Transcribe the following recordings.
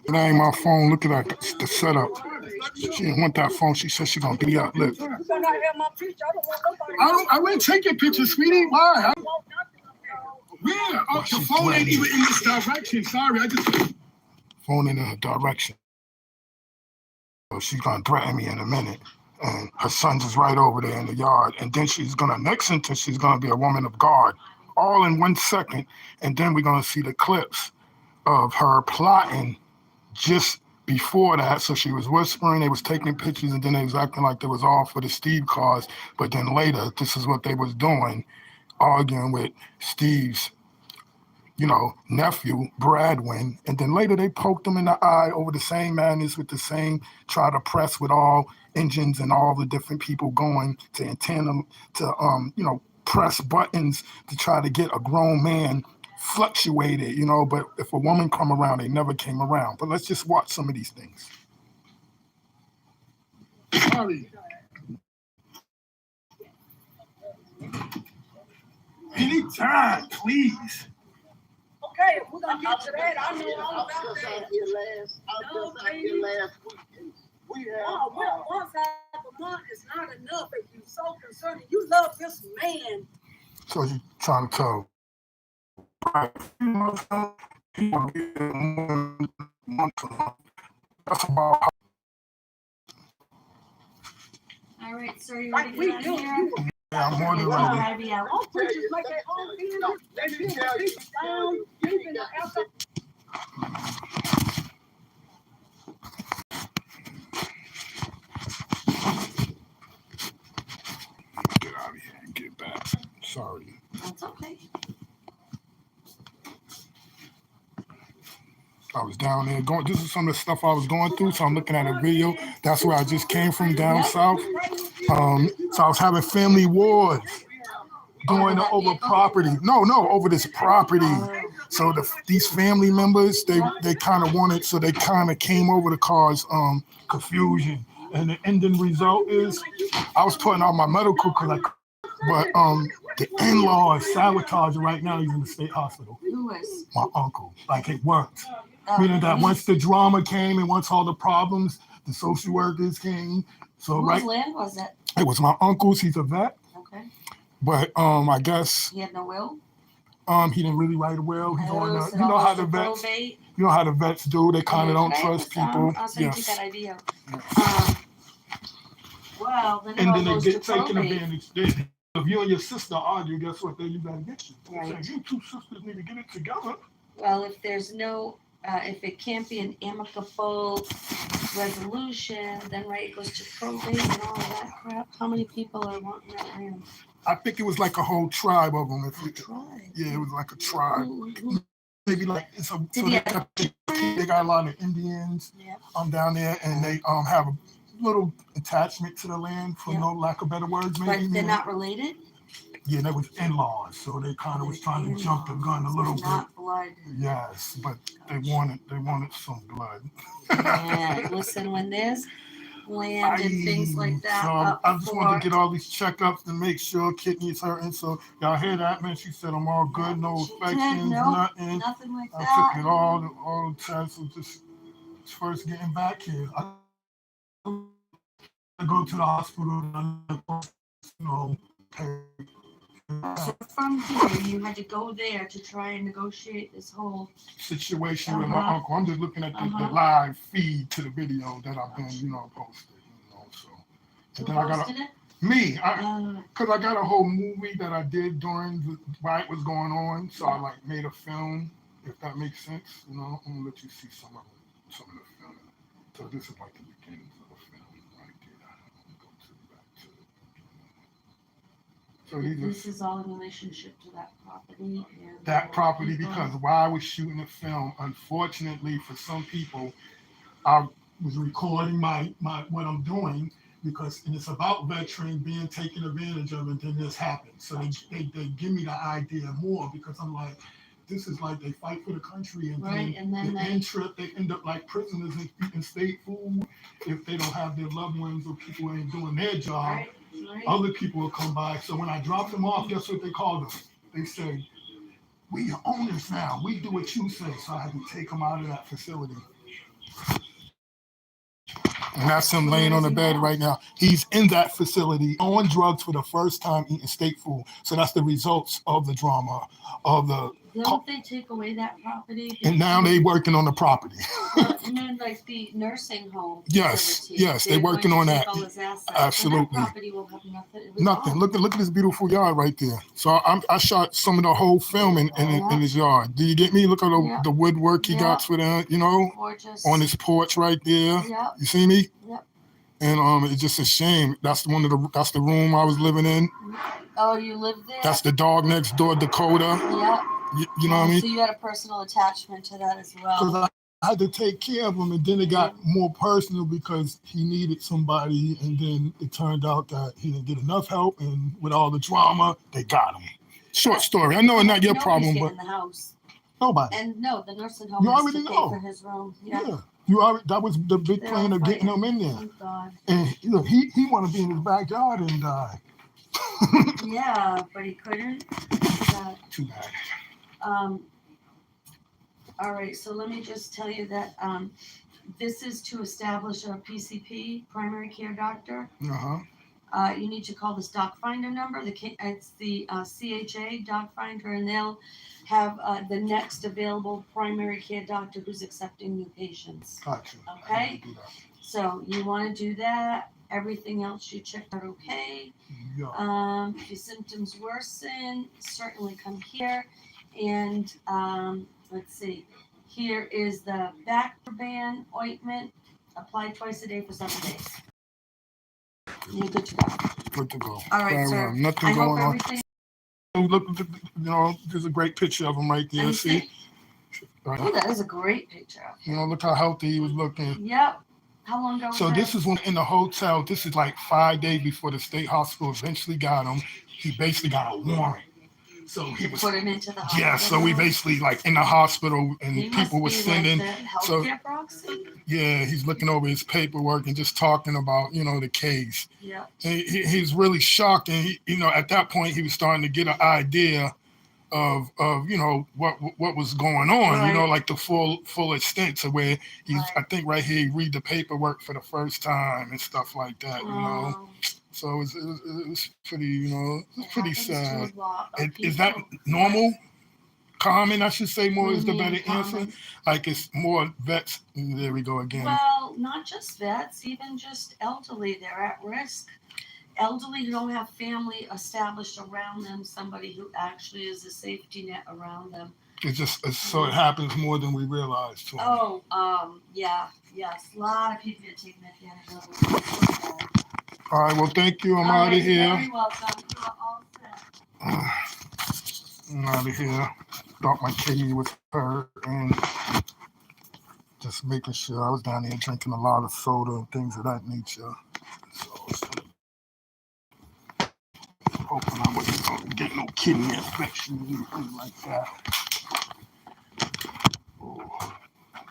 It ain't my phone. Look at that, the setup. She didn't want that phone. She said she gonna be out. Look. I wouldn't take your picture, sweetie. Why? Where? Oh, the phone ain't even in this direction. Sorry, I just phone in her direction. So she's gonna threaten me in a minute. And her son's is right over there in the yard. And then she's gonna next sentence, she's gonna be a woman of God. All in 1 second. And then we're gonna see the clips of her plotting just before that. So she was whispering, they was taking pictures, and then they was acting like they was all for the Steve cause. But then later, this is what they was doing, arguing with Steve's, nephew, Bradwin. And then later they poked him in the eye over the same madness with the same try to press with all engines and all the different people going to intend them to, press buttons to try to get a grown man fluctuated, but if a woman come around, they never came around. But let's just watch some of these things. Sorry. Anytime, please. Okay, we're gonna get to that. I know all about that. Once out a month is not enough. If you're so concerned, you love this man. So you trying to tell people that's about how. All right, sir, you ready to get out of here? Yeah, I'm more than ready. All preachers make their own business. They bring the people down, deep in the effort. Get out of here and get back. Sorry. That's okay. I was down there going. This is some of the stuff I was going through. So I'm looking at a video. That's where I just came from down south. So I was having family wars going over property. No, over this property. So these family members, they kind of wanted. So they kind of came over to cause confusion. And the ending result is, I was putting out my medical collection, but the in-law is sabotaging right now. He's in the state hospital. Who is? My uncle. Like it worked. Meaning that once the drama came and once all the problems, the social workers came. So Whose land was it? It was my uncle's. He's a vet. Okay. But I guess he had no will. He didn't really write a will. He's on the, you know how the vets. Probate. You know how the vets do. They kind of don't trust people. I'll send you that idea. Well, then and then they get taken advantage. If you and your sister argue, guess what? Then you gotta get you. Right. So you two sisters need to get it together. Well, if there's no, if it can't be an amicable resolution, then it goes to probate and all of that crap. How many people are wanting that land? I think it was like a whole tribe of them. Tribe. Yeah, it was like a tribe. Mm-hmm. Maybe like it's a. So they got a lot of Indians. Yeah. Down there, and they have a little attachment to the land, for no lack of better words. Maybe. But they're not related. Yeah, they was in-laws, so they kind of was trying to jump the gun a little bit. Not blood. Yes, but they wanted some blood. Yeah, listen, when there's land and things like that. So I just wanted to get all these checkups to make sure kidneys hurting. So y'all hear that, man? She said I'm all good, no infections, nothing. Nothing like that. I took it all the tests. So just first getting back here. I go to the hospital and pay. So from here, you had to go there to try and negotiate this whole situation with my uncle. I'm just looking at the live feed to the video that I've been, posted. So. And then I got because I got a whole movie that I did during while it was going on. So I made a film, if that makes sense. I'm gonna let you see some of the film. So this is like the beginning of the film right there. Go back to it. So this is all in relationship to that property. That property, because while I was shooting the film, unfortunately for some people, I was recording my what I'm doing because it's about veterans being taken advantage of, and then this happened. So they give me the idea more because I'm like, this is like they fight for the country, and then they end up like prisoners and eating state food if they don't have their loved ones or people ain't doing their job. Right. Other people will come by. So when I drop them off, guess what they called them? They say, "We your owners now. We do what you say." So I had to take them out of that facility. And that's him laying on the bed right now. He's in that facility on drugs for the first time eating state food. So that's the results of the drama of the. Don't they take away that property? And now they working on the property. Well, and then like the nursing home. Yes, facility, yes, they're going working to on take that. all his assets. Absolutely. So that property will have nothing. It was Nothing. gone. Look at this beautiful yard right there. So I shot some of the whole film in his yard. Do you get me? Look at the woodwork he got for that, Gorgeous. on his porch right there. Yep. You see me? Yep. And it's just a shame. That's the room I was living in. Oh, you lived there? That's the dog next door, Dakota. Yep. You know what I mean? So you had a personal attachment to that as well. Because I had to take care of him, and then it got more personal because he needed somebody, and then it turned out that he didn't get enough help, and with all the drama, they got him. Short story. I know it's not your problem, but in the house. Nobody. And no, the nursing home You has already to pay know. for his room. Yeah. You already, that was the big They're plan all of getting fighting. him in there. Oh, God. And look, he want to be in his backyard and die. Yeah, but he couldn't. Too bad. All right, so let me just tell you that this is to establish a PCP, primary care doctor. You need to call this doc finder number. It's the CHA doc finder, and they'll have the next available primary care doctor who's accepting new patients. Gotcha. Okay? So you want to do that. Everything else you checked out okay. Yeah. If your symptoms worsen, certainly come here. And let's see. Here is the Bactroban ointment. Apply twice a day for 7 days. You're good to go. Good to go. All right, sir. Nothing I hope going on. everything. Look, there's a great picture of him right there. See? Oh, that is a great picture. Look how healthy he was looking. Yep. How long ago was So that? this is when in the hotel. This is like 5 days before the state hospital eventually got him. He basically got a warrant. So he was put him into the hospital. Yeah, so we basically like in the hospital, and he people were sending. Like the proxy. Yeah, he's looking over his paperwork and just talking about the case. Yeah. He's really shocked, and at that point he was starting to get an idea of what was going on. Right. Like the full extent to where he's. Right. I think right here he read the paperwork for the first time and stuff like that. So it was pretty, pretty sad. Is that normal? Common, I should say, more is the better answer. Like it's more vets. There we go again. Well, not just vets, even just elderly. They're at risk. Elderly who don't have family established around them, somebody who actually is a safety net around them. So it happens more than we realize. Too. Yeah, yes. A lot of people get taken advantage of. All right, well, thank you. I'm out of here. You're welcome. You're all set. I'm out of here. Thought my kidney was hurt and just making sure. I was down there drinking a lot of soda and things of that nature. So hoping I wasn't going to get no kidney infection or anything like that. Oh,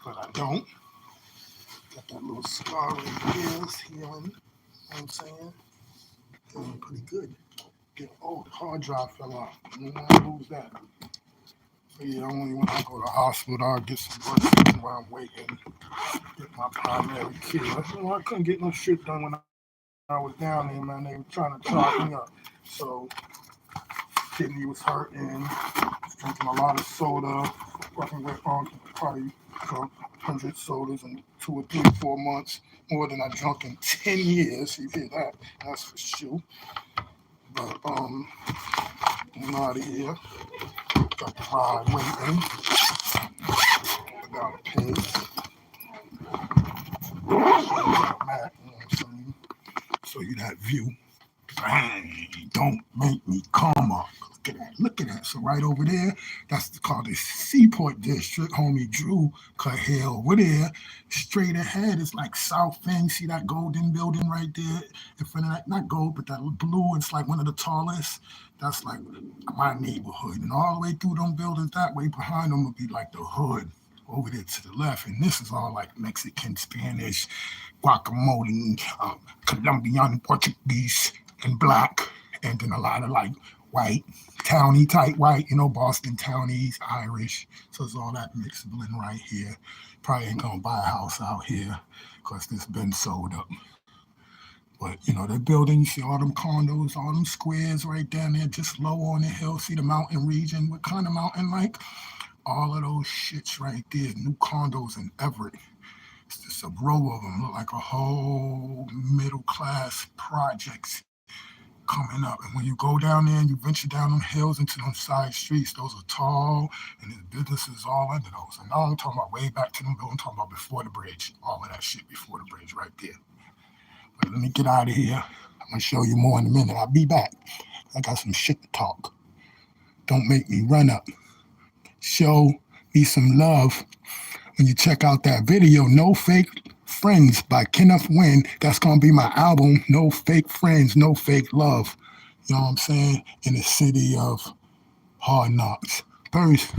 but I don't. Got that little scar right there. It's healing. You know what I'm saying? Doing pretty good. The hard drive fell out. I don't want to lose that. So yeah, only when I go to the hospital, I'll get some work while I'm waiting. Get my primary care. I couldn't get no shit done when I was down there, man. They were trying to charge me up. So kidney was hurting. Was drinking a lot of soda. Working with probably 100 sodas in 2 or 3 or 4 months. More than I drunk in 10 years. You hear that? That's for sure. But I'm out of here. Got the ride waiting. I gotta pay. Show you that view. Bang! Don't make me come up. Look at that. So right over there, that's called the Seaport District. Homie Drew cut hair over there. Straight ahead is like South End. See that golden building right there in front of that? Not gold, but that blue. It's like one of the tallest. That's like my neighborhood. And all the way through them buildings that way behind them would be like the hood over there to the left. And this is all like Mexican, Spanish, guacamole, Colombian, Portuguese, and black. And then a lot of like white, towny type white, Boston townies, Irish. So it's all that mixed blend right here. Probably ain't gonna buy a house out here because it's been sold up. But you know, they're building, you see all them condos, all them squares right down there, just low on the hill. See the mountain region? What kind of mountain like? All of those shits right there, new condos in Everett. It's just a row of them, look like a whole middle class projects coming up. And when you go down there and you venture down them hills into them side streets, those are tall and there's businesses all under those. And now I'm talking about way back to them buildings, I'm talking about before the bridge, all of that shit before the bridge right there. But let me get out of here. I'm gonna show you more in a minute. I'll be back. I got some shit to talk. Don't make me run up. Show me some love when you check out that video, No Fake Friends by Kenneth Wynn. That's going to be my album, No Fake Friends, No Fake Love. You know what I'm saying? In the city of Hard Knocks. Peace.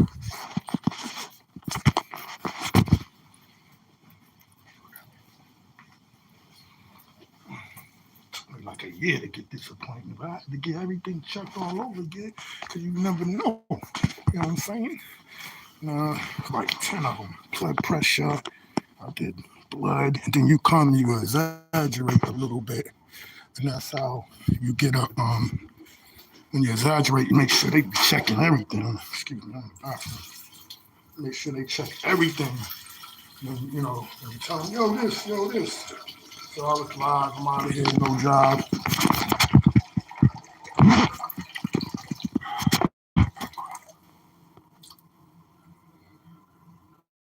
Took me like a year to get this appointment, but I had to get everything checked all over again because you never know. You know what I'm saying? Like 10 of them. Blood pressure. I did blood. And then you come, you exaggerate a little bit. And that's how you get up. When you exaggerate, you make sure they be checking everything. Excuse me. Make sure they check everything. And, you know, and you tell them, yo, this. So I was live. I'm out of here. No job.